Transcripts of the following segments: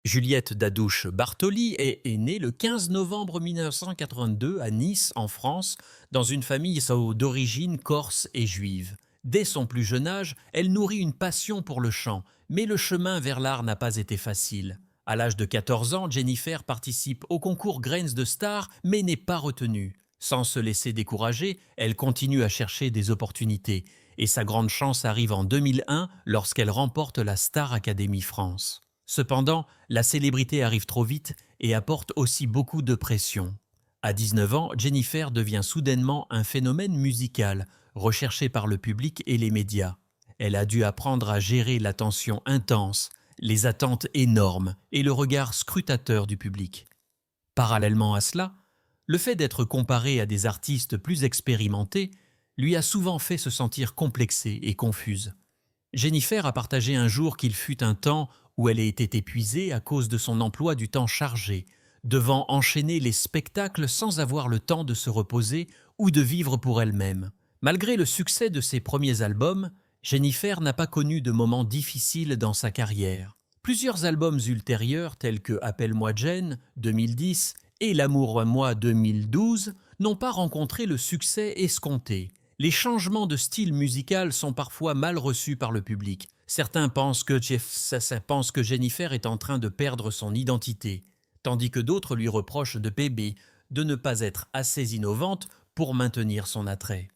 Juliette Dadouche-Bartoli est née le 15 novembre 1982 à Nice, en France, dans une famille d'origine corse et juive. Dès son plus jeune âge, elle nourrit une passion pour le chant, mais le chemin vers l'art n'a pas été facile. À l'âge de 14 ans, Jennifer participe au concours Grains de Star, mais n'est pas retenue. Sans se laisser décourager, elle continue à chercher des opportunités. Et sa grande chance arrive en 2001 lorsqu'elle remporte la Star Academy France. Cependant, la célébrité arrive trop vite et apporte aussi beaucoup de pression. À 19 ans, Jennifer devient soudainement un phénomène musical, recherché par le public et les médias. Elle a dû apprendre à gérer l'attention intense, les attentes énormes et le regard scrutateur du public. Parallèlement à cela, le fait d'être comparée à des artistes plus expérimentés lui a souvent fait se sentir complexée et confuse. Jennifer a partagé un jour qu'il fut un temps où elle était épuisée à cause de son emploi du temps chargé, devant enchaîner les spectacles sans avoir le temps de se reposer ou de vivre pour elle-même. Malgré le succès de ses premiers albums, Jennifer n'a pas connu de moments difficiles dans sa carrière. Plusieurs albums ultérieurs tels que Appelle-moi Jen 2010 et L'amour à moi 2012 n'ont pas rencontré le succès escompté. Les changements de style musical sont parfois mal reçus par le public. Certains pensent que Jennifer est en train de perdre son identité, tandis que d'autres lui reprochent de ne pas être assez innovante pour maintenir son attrait.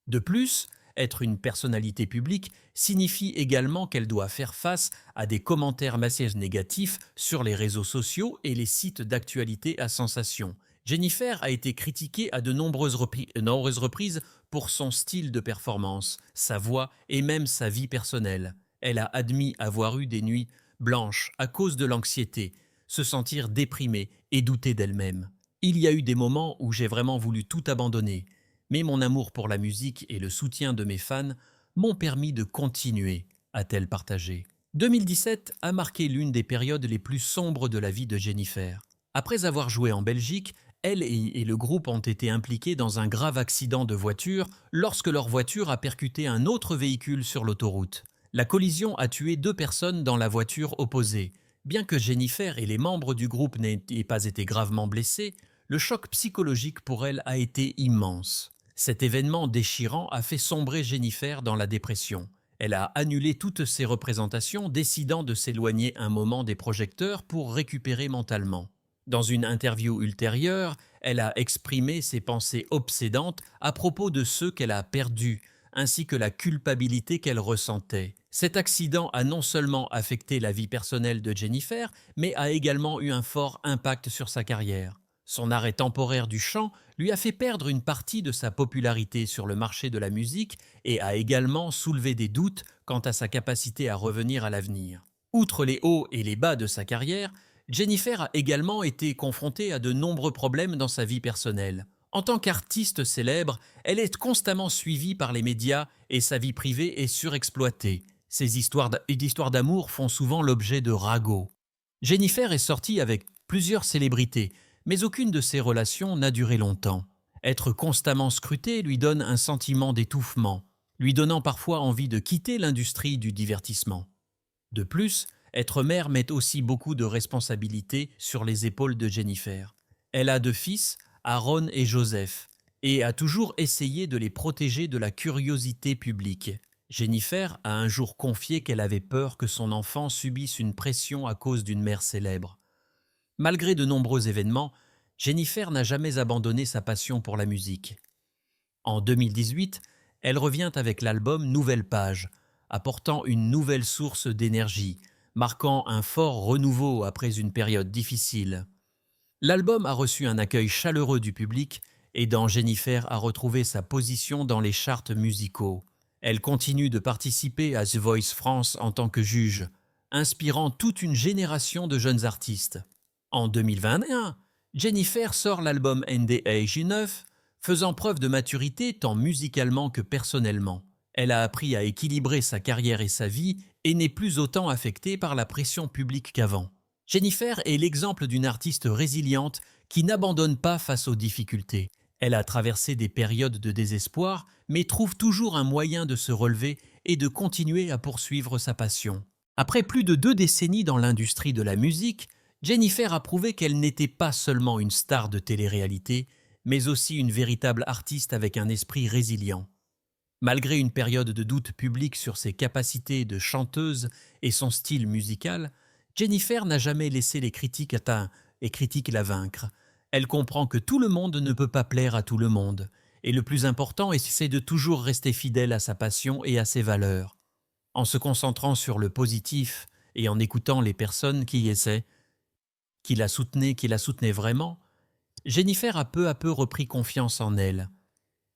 De plus, être une personnalité publique signifie également qu'elle doit faire face à des commentaires massifs négatifs sur les réseaux sociaux et les sites d'actualité à sensation. Jennifer a été critiquée à de nombreuses reprises pour son style de performance, sa voix et même sa vie personnelle. Elle a admis avoir eu des nuits blanches à cause de l'anxiété, se sentir déprimée et douter d'elle-même. Il y a eu des moments où j'ai vraiment voulu tout abandonner, mais mon amour pour la musique et le soutien de mes fans m'ont permis de continuer, a-t-elle partagé. 2017 a marqué l'une des périodes les plus sombres de la vie de Jennifer. Après avoir joué en Belgique, elle et le groupe ont été impliqués dans un grave accident de voiture lorsque leur voiture a percuté un autre véhicule sur l'autoroute. La collision a tué 2 personnes dans la voiture opposée. Bien que Jennifer et les membres du groupe n'aient pas été gravement blessés, le choc psychologique pour elle a été immense. Cet événement déchirant a fait sombrer Jennifer dans la dépression. Elle a annulé toutes ses représentations, décidant de s'éloigner un moment des projecteurs pour récupérer mentalement. Dans une interview ultérieure, elle a exprimé ses pensées obsédantes à propos de ceux qu'elle a perdus, ainsi que la culpabilité qu'elle ressentait. Cet accident a non seulement affecté la vie personnelle de Jennifer, mais a également eu un fort impact sur sa carrière. Son arrêt temporaire du chant lui a fait perdre une partie de sa popularité sur le marché de la musique et a également soulevé des doutes quant à sa capacité à revenir à l'avenir. Outre les hauts et les bas de sa carrière, Jennifer a également été confrontée à de nombreux problèmes dans sa vie personnelle. En tant qu'artiste célèbre, elle est constamment suivie par les médias et sa vie privée est surexploitée. Ses histoires d'amour font souvent l'objet de ragots. Jennifer est sortie avec plusieurs célébrités, mais aucune de ces relations n'a duré longtemps. Être constamment scrutée lui donne un sentiment d'étouffement, lui donnant parfois envie de quitter l'industrie du divertissement. De plus, être mère met aussi beaucoup de responsabilités sur les épaules de Jennifer. Elle a 2 fils, Aaron et Joseph, et a toujours essayé de les protéger de la curiosité publique. Jennifer a un jour confié qu'elle avait peur que son enfant subisse une pression à cause d'une mère célèbre. Malgré de nombreux événements, Jennifer n'a jamais abandonné sa passion pour la musique. En 2018, elle revient avec l'album Nouvelle Page, apportant une nouvelle source d'énergie, marquant un fort renouveau après une période difficile. L'album a reçu un accueil chaleureux du public, aidant Jennifer à retrouver sa position dans les charts musicaux. Elle continue de participer à The Voice France en tant que juge, inspirant toute une génération de jeunes artistes. En 2021, Jennifer sort l'album NDAG 9, faisant preuve de maturité tant musicalement que personnellement. Elle a appris à équilibrer sa carrière et sa vie et n'est plus autant affectée par la pression publique qu'avant. Jennifer est l'exemple d'une artiste résiliente qui n'abandonne pas face aux difficultés. Elle a traversé des périodes de désespoir, mais trouve toujours un moyen de se relever et de continuer à poursuivre sa passion. Après plus de 2 décennies dans l'industrie de la musique, Jennifer a prouvé qu'elle n'était pas seulement une star de télé-réalité, mais aussi une véritable artiste avec un esprit résilient. Malgré une période de doute public sur ses capacités de chanteuse et son style musical, Jennifer n'a jamais laissé les critiques la vaincre. Elle comprend que tout le monde ne peut pas plaire à tout le monde. Et le plus important, c'est de toujours rester fidèle à sa passion et à ses valeurs. En se concentrant sur le positif et en écoutant les personnes qui la soutenaient vraiment, Jennifer a peu à peu repris confiance en elle.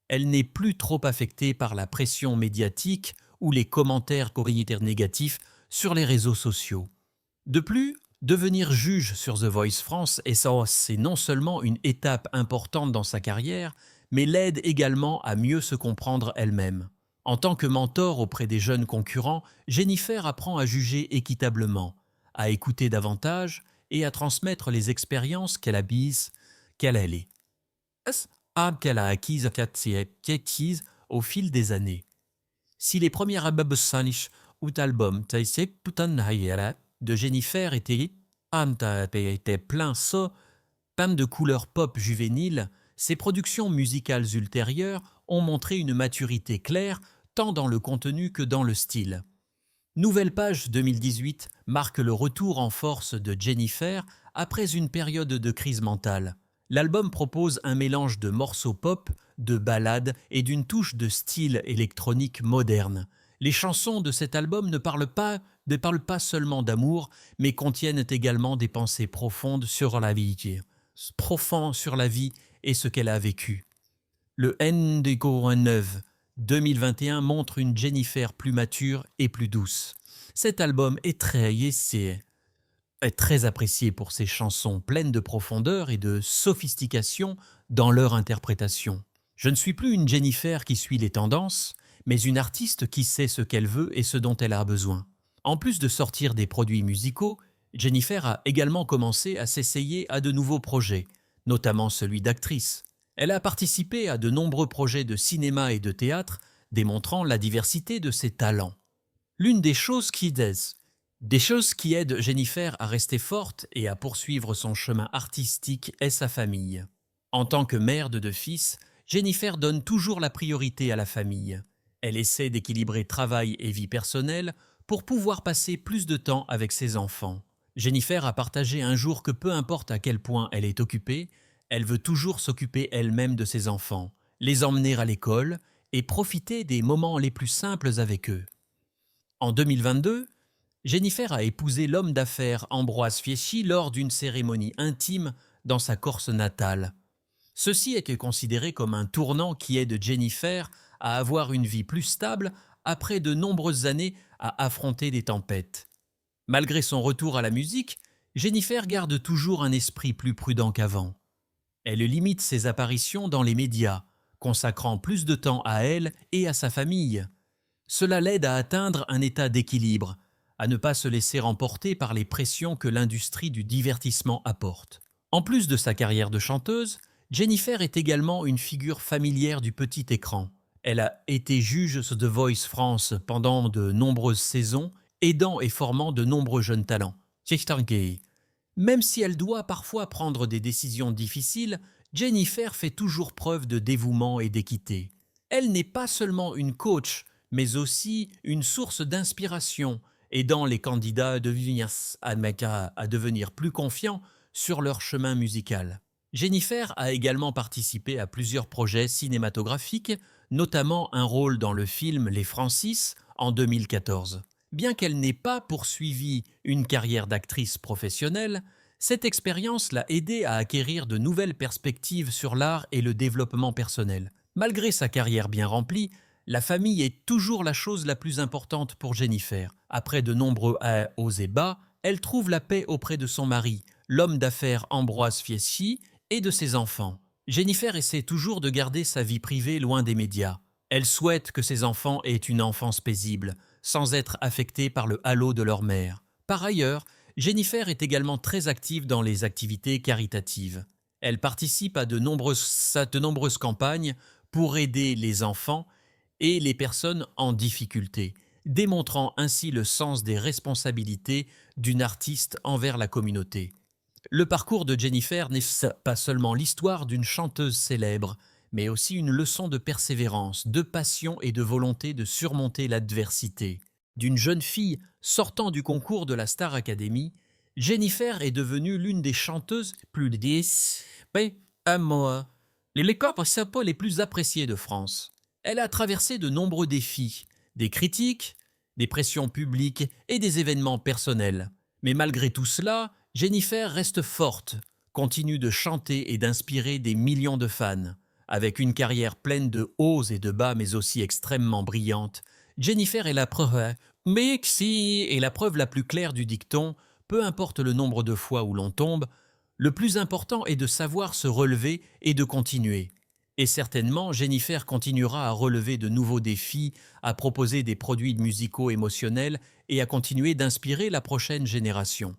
Elle n'est plus trop affectée par la pression médiatique ou les commentaires communautaires négatifs sur les réseaux sociaux. De plus, devenir juge sur The Voice France, c'est non seulement une étape importante dans sa carrière, mais l'aide également à mieux se comprendre elle-même. En tant que mentor auprès des jeunes concurrents, Jennifer apprend à juger équitablement, à écouter davantage et à transmettre les expériences qu'elle a les qu'elle a acquises au fil des années. Si les premiers albums de Jennifer étaient pleins de couleurs pop juvéniles, ses productions musicales ultérieures ont montré une maturité claire tant dans le contenu que dans le style. Nouvelle Page 2018 marque le retour en force de Jennifer après une période de crise mentale. L'album propose un mélange de morceaux pop, de ballades et d'une touche de style électronique moderne. Les chansons de cet album ne parlent pas seulement d'amour, mais contiennent également des pensées profondes sur la vie et ce qu'elle a vécu. Le Ndigo 9 2021 montre une Jennifer plus mature et plus douce. Cet album est très apprécié pour ses chansons pleines de profondeur et de sophistication dans leur interprétation. Je ne suis plus une Jennifer qui suit les tendances, mais une artiste qui sait ce qu'elle veut et ce dont elle a besoin. En plus de sortir des produits musicaux, Jennifer a également commencé à s'essayer à de nouveaux projets, notamment celui d'actrice. Elle a participé à de nombreux projets de cinéma et de théâtre, démontrant la diversité de ses talents. L'une des choses qui aident Jennifer à rester forte et à poursuivre son chemin artistique est sa famille. En tant que mère de 2 fils, Jennifer donne toujours la priorité à la famille. Elle essaie d'équilibrer travail et vie personnelle pour pouvoir passer plus de temps avec ses enfants. Jennifer a partagé un jour que peu importe à quel point elle est occupée, elle veut toujours s'occuper elle-même de ses enfants, les emmener à l'école et profiter des moments les plus simples avec eux. En 2022, Jennifer a épousé l'homme d'affaires Ambroise Fieschi lors d'une cérémonie intime dans sa Corse natale. Ceci était considéré comme un tournant qui aide Jennifer à avoir une vie plus stable après de nombreuses années à affronter des tempêtes. Malgré son retour à la musique, Jennifer garde toujours un esprit plus prudent qu'avant. Elle limite ses apparitions dans les médias, consacrant plus de temps à elle et à sa famille. Cela l'aide à atteindre un état d'équilibre, à ne pas se laisser emporter par les pressions que l'industrie du divertissement apporte. En plus de sa carrière de chanteuse, Jennifer est également une figure familière du petit écran. Elle a été juge sur The Voice France pendant de nombreuses saisons, aidant et formant de nombreux jeunes talents. Même si elle doit parfois prendre des décisions difficiles, Jennifer fait toujours preuve de dévouement et d'équité. Elle n'est pas seulement une coach, mais aussi une source d'inspiration, aidant les candidats à devenir plus confiants sur leur chemin musical. Jennifer a également participé à plusieurs projets cinématographiques, notamment un rôle dans le film Les Francis en 2014. Bien qu'elle n'ait pas poursuivi une carrière d'actrice professionnelle, cette expérience l'a aidée à acquérir de nouvelles perspectives sur l'art et le développement personnel. Malgré sa carrière bien remplie, la famille est toujours la chose la plus importante pour Jennifer. Après de nombreux hauts et bas, elle trouve la paix auprès de son mari, l'homme d'affaires Ambroise Fieschi, et de ses enfants. Jennifer essaie toujours de garder sa vie privée loin des médias. Elle souhaite que ses enfants aient une enfance paisible, sans être affectés par le halo de leur mère. Par ailleurs, Jennifer est également très active dans les activités caritatives. Elle participe à de nombreuses campagnes pour aider les enfants et les personnes en difficulté. démontrant ainsi le sens des responsabilités d'une artiste envers la communauté. Le parcours de Jennifer n'est pas seulement l'histoire d'une chanteuse célèbre, mais aussi une leçon de persévérance, de passion et de volonté de surmonter l'adversité. D'une jeune fille sortant du concours de la Star Academy, Jennifer est devenue l'une des chanteuses plus à moi, les corps les plus appréciées de France. Elle a traversé de nombreux défis, des critiques, des pressions publiques et des événements personnels. Mais malgré tout cela, Jennifer reste forte, continue de chanter et d'inspirer des millions de fans. Avec une carrière pleine de hauts et de bas mais aussi extrêmement brillante, Jennifer est la preuve, mais si est la preuve la plus claire du dicton, peu importe le nombre de fois où l'on tombe, le plus important est de savoir se relever et de continuer. Et certainement, Jennifer continuera à relever de nouveaux défis, à proposer des produits musicaux émotionnels et à continuer d'inspirer la prochaine génération.